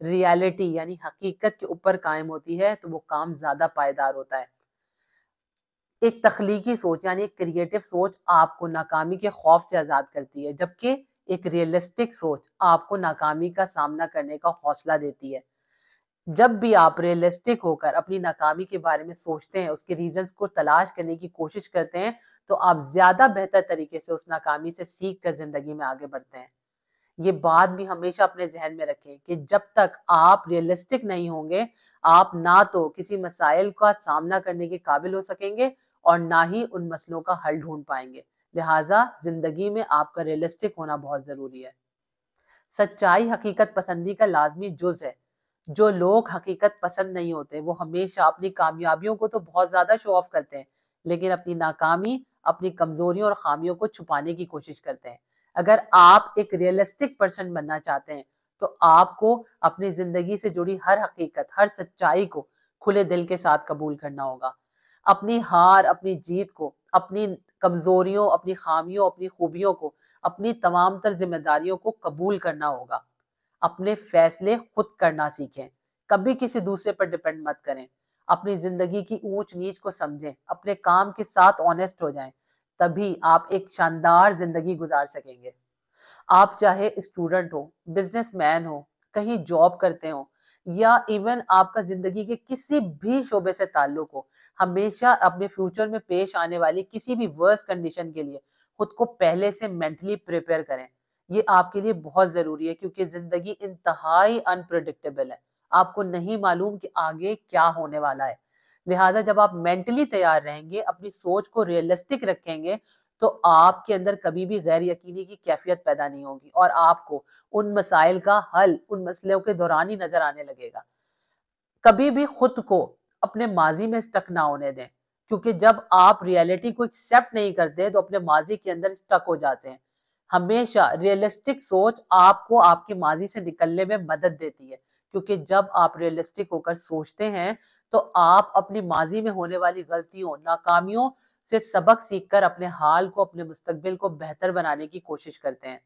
Reality یعنی حقیقت کے اوپر قائم ہوتی ہے تو وہ کام زیادہ پائیدار ہوتا ہے۔ ایک تخلیقی سوچ یعنی ایک کریٹو سوچ آپ کو ناکامی کے خوف سے آزاد کرتی ہے، جبکہ ایک ریئلسٹک سوچ آپ کو ناکامی کا سامنا کرنے کا حوصلہ دیتی ہے۔ جب بھی آپ ریئلسٹک ہو کر اپنی ناکامی کے بارے میں سوچتے ہیں، اس کے ریزنز کو تلاش کرنے کی کوشش کرتے ہیں، تو آپ زیادہ بہتر طریقے سے اس ناکامی سے سیکھ کر زندگی میں آگے بڑھتے ہیں۔ یہ بات بھی ہمیشہ اپنے ذہن میں رکھیں کہ جب تک آپ ریئلسٹک نہیں ہوں گے، آپ نہ تو کسی مسائل کا سامنا کرنے کے قابل ہو سکیں گے اور نہ ہی ان مسئلوں کا حل ڈھونڈ پائیں گے۔ لہٰذا زندگی میں آپ کا ریئلسٹک ہونا بہت ضروری ہے۔ سچائی حقیقت پسندی کا لازمی جز ہے۔ جو لوگ حقیقت پسند نہیں ہوتے وہ ہمیشہ اپنی کامیابیوں کو تو بہت زیادہ شو آف کرتے ہیں، لیکن اپنی ناکامی، اپنی کمزوریوں اور خامیوں کو چھپانے کی کوشش کرتے ہیں۔ اگر آپ ایک ریئلسٹک پرسن بننا چاہتے ہیں تو آپ کو اپنی زندگی سے جڑی ہر حقیقت، ہر سچائی کو کھلے دل کے ساتھ قبول کرنا ہوگا۔ اپنی ہار، اپنی جیت کو، اپنی کمزوریوں، اپنی خامیوں، اپنی خوبیوں کو، اپنی تمام تر ذمہ داریوں کو قبول کرنا ہوگا۔ اپنے فیصلے خود کرنا سیکھیں، کبھی کسی دوسرے پر ڈیپینڈ مت کریں۔ اپنی زندگی کی اونچ نیچ کو سمجھیں، اپنے کام کے ساتھ آنیسٹ ہو جائیں، تبھی آپ ایک شاندار زندگی گزار سکیں گے۔ آپ چاہے اسٹوڈنٹ ہو، بزنس مین ہو، کہیں جاب کرتے ہو یا ایون آپ کا زندگی کے کسی بھی شعبے سے تعلق ہو، ہمیشہ اپنے فیوچر میں پیش آنے والی کسی بھی ورس کنڈیشن کے لیے خود کو پہلے سے مینٹلی پریپیئر کریں۔ یہ آپ کے لیے بہت ضروری ہے کیونکہ زندگی انتہائی انپریڈکٹیبل ہے۔ آپ کو نہیں معلوم کہ آگے کیا ہونے والا ہے۔ لہٰذا جب آپ مینٹلی تیار رہیں گے، اپنی سوچ کو ریئلسٹک رکھیں گے، تو آپ کے اندر کبھی بھی غیر یقینی کی کیفیت پیدا نہیں ہوگی اور آپ کو ان مسائل کا حل ان مسئلوں کے دوران ہی نظر آنے لگے گا۔ کبھی بھی خود کو اپنے ماضی میں اسٹک نہ ہونے دیں، کیونکہ جب آپ ریئلٹی کو ایکسیپٹ نہیں کرتے تو اپنے ماضی کے اندر اسٹک ہو جاتے ہیں۔ ہمیشہ ریئلسٹک سوچ آپ کو آپ کے ماضی سے نکلنے میں مدد دیتی ہے، کیونکہ جب آپ ریئلسٹک ہو کر سوچتے ہیں تو آپ اپنی ماضی میں ہونے والی غلطیوں، ناکامیوں سے سبق سیکھ کر اپنے حال کو، اپنے مستقبل کو بہتر بنانے کی کوشش کرتے ہیں۔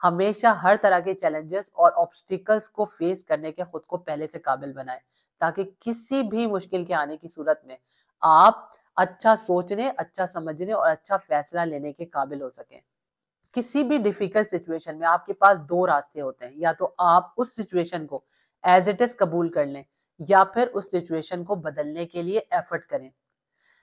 ہمیشہ ہر طرح کے چیلنجز اور آبسٹیکلز کو فیس کرنے کے خود کو پہلے سے قابل بنائیں، تاکہ کسی بھی مشکل کے آنے کی صورت میں آپ اچھا سوچنے، اچھا سمجھنے اور اچھا فیصلہ لینے کے قابل ہو سکیں۔ کسی بھی ڈیفیکلٹ سچویشن میں آپ کے پاس دو راستے ہوتے ہیں، یا تو آپ اس سچویشن کو ایز اٹ از قبول کر لیں یا پھر اس سچویشن کو بدلنے کے لیے ایفرٹ کریں۔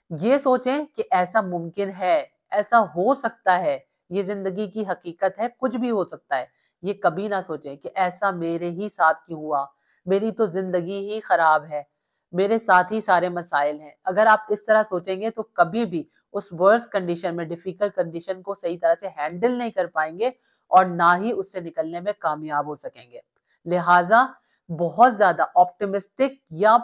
یہ سوچیں کہ ایسا ممکن ہے، ایسا ہو سکتا ہے، یہ زندگی کی حقیقت ہے، کچھ بھی ہو سکتا ہے۔ یہ کبھی نہ سوچیں کہ ایسا میرے ہی ساتھ کیوں ہوا، میری تو زندگی ہی خراب ہے، میرے ساتھ ہی سارے مسائل ہیں۔ اگر آپ اس طرح سوچیں گے تو کبھی بھی اس ورس کنڈیشن میں، ڈیفیکلٹ کنڈیشن کو صحیح طرح سے ہینڈل نہیں کر پائیں گے اور نہ ہی اس سے نکلنے میں کامیاب ہو سکیں گے۔ لہٰذا بہت زیادہ آپٹمسٹک یا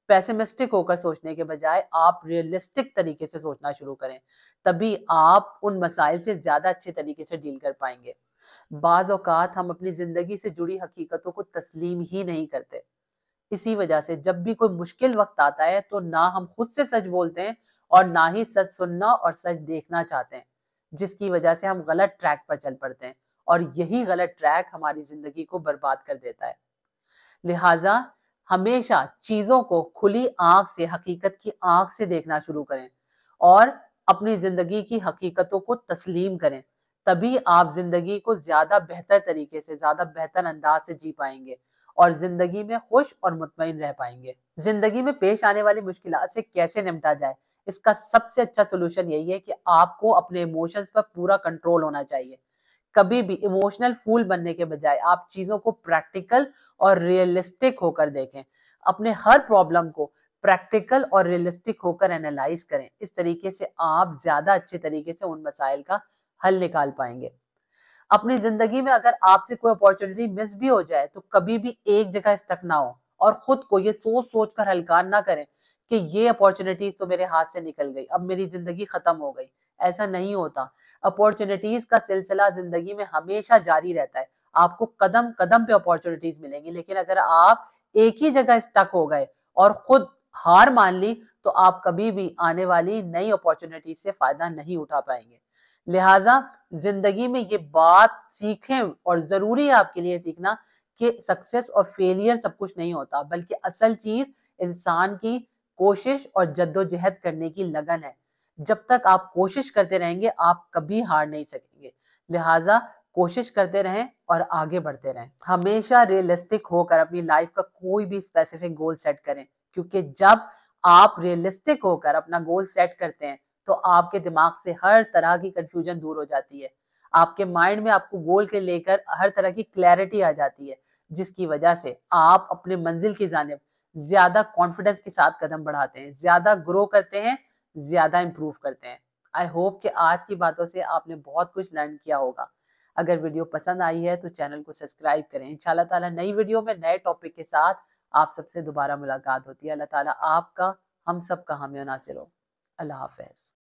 پیسمسٹک ہو کر سوچنے کے بجائے آپ ریئلسٹک طریقے سے سوچنا شروع کریں، تبھی آپ ان مسائل سے زیادہ اچھے طریقے سے ڈیل کر پائیں گے۔ بعض اوقات ہم اپنی زندگی سے جڑی حقیقتوں کو تسلیم ہی نہیں کرتے۔ اسی وجہ سے جب بھی کوئی مشکل وقت آتا ہے تو نہ ہم خود سے سچ بولتے ہیں اور نہ ہی سچ سننا اور سچ دیکھنا چاہتے ہیں، جس کی وجہ سے ہم غلط ٹریک پر چل پڑتے ہیں اور یہی غلط ٹریک ہماری زندگی کو برباد کر دیتا ہے۔ لہٰذا ہمیشہ چیزوں کو کھلی آنکھ سے، حقیقت کی آنکھ سے دیکھنا شروع کریں اور اپنی زندگی کی حقیقتوں کو تسلیم کریں، تبھی آپ زندگی کو زیادہ بہتر طریقے سے، زیادہ بہتر انداز سے جی پائیں گے اور زندگی میں خوش اور مطمئن رہ پائیں گے۔ زندگی میں پیش آنے والی مشکلات سے کیسے نمٹا جائے، اس کا سب سے اچھا سولوشن یہی ہے کہ آپ کو اپنے ایموشنز پر پورا کنٹرول ہونا چاہیے۔ کبھی بھی ایموشنل فول بننے کے بجائے آپ چیزوں کو پریکٹیکل اور ریئلسٹک ہو کر دیکھیں۔ اپنے ہر پرابلم کو پریکٹیکل اور ریئلسٹک ہو کر انالائز کریں۔ اس طریقے سے آپ زیادہ اچھے طریقے سے ان مسائل کا حل نکال پائیں گے۔ اپنی زندگی میں اگر آپ سے کوئی اپورچونٹی مس بھی ہو جائے تو کبھی بھی ایک جگہ اسٹک نہ ہو اور خود کو یہ سوچ سوچ کر ہلکا نہ کریں کہ یہ اپورچونٹیز تو میرے ہاتھ سے نکل گئی، اب میری زندگی ختم ہو گئی۔ ایسا نہیں ہوتا۔ اپورچونٹیز کا سلسلہ زندگی میں ہمیشہ جاری رہتا ہے۔ آپ کو قدم قدم پہ اپورچونٹیز ملیں گی، لیکن اگر آپ ایک ہی جگہ اسٹک ہو گئے اور خود ہار مان لی تو آپ کبھی بھی آنے والی نئی اپورچونٹیز سے فائدہ نہیں اٹھا پائیں گے۔ لہٰذا زندگی میں یہ بات سیکھیں اور ضروری ہے آپ کے لیے سیکھنا کہ سکسیس اور فیلئر سب کچھ نہیں ہوتا، بلکہ اصل چیز انسان کی کوشش اور جدوجہد کرنے کی لگن ہے۔ جب تک آپ کوشش کرتے رہیں گے آپ کبھی ہار نہیں سکیں گے، لہٰذا کوشش کرتے رہیں اور آگے بڑھتے رہیں۔ ہمیشہ ریئلسٹک ہو کر اپنی لائف کا کوئی بھی اسپیسیفک گول سیٹ کریں، کیونکہ جب آپ ریئلسٹک ہو کر اپنا گول سیٹ کرتے ہیں تو آپ کے دماغ سے ہر طرح کی کنفیوژن دور ہو جاتی ہے، آپ کے مائنڈ میں آپ کو گول کے لے کر ہر طرح کی کلیئرٹی آ جاتی ہے، جس کی وجہ سے آپ اپنے منزل کی جانب زیادہ کانفیڈنس کے ساتھ قدم بڑھاتے ہیں، زیادہ گرو کرتے ہیں، زیادہ امپروو کرتے ہیں۔ آئی ہوپ کہ آج کی باتوں سے آپ نے بہت کچھ لرن کیا ہوگا۔ اگر ویڈیو پسند آئی ہے تو چینل کو سبسکرائب کریں۔ انشاءاللہ تعالیٰ نئی ویڈیو میں نئے ٹاپک کے ساتھ آپ سب سے دوبارہ ملاقات ہوتی ہے۔ اللہ تعالیٰ آپ کا ہم سب کا حامی و ناصر ہو۔ اللہ حافظ۔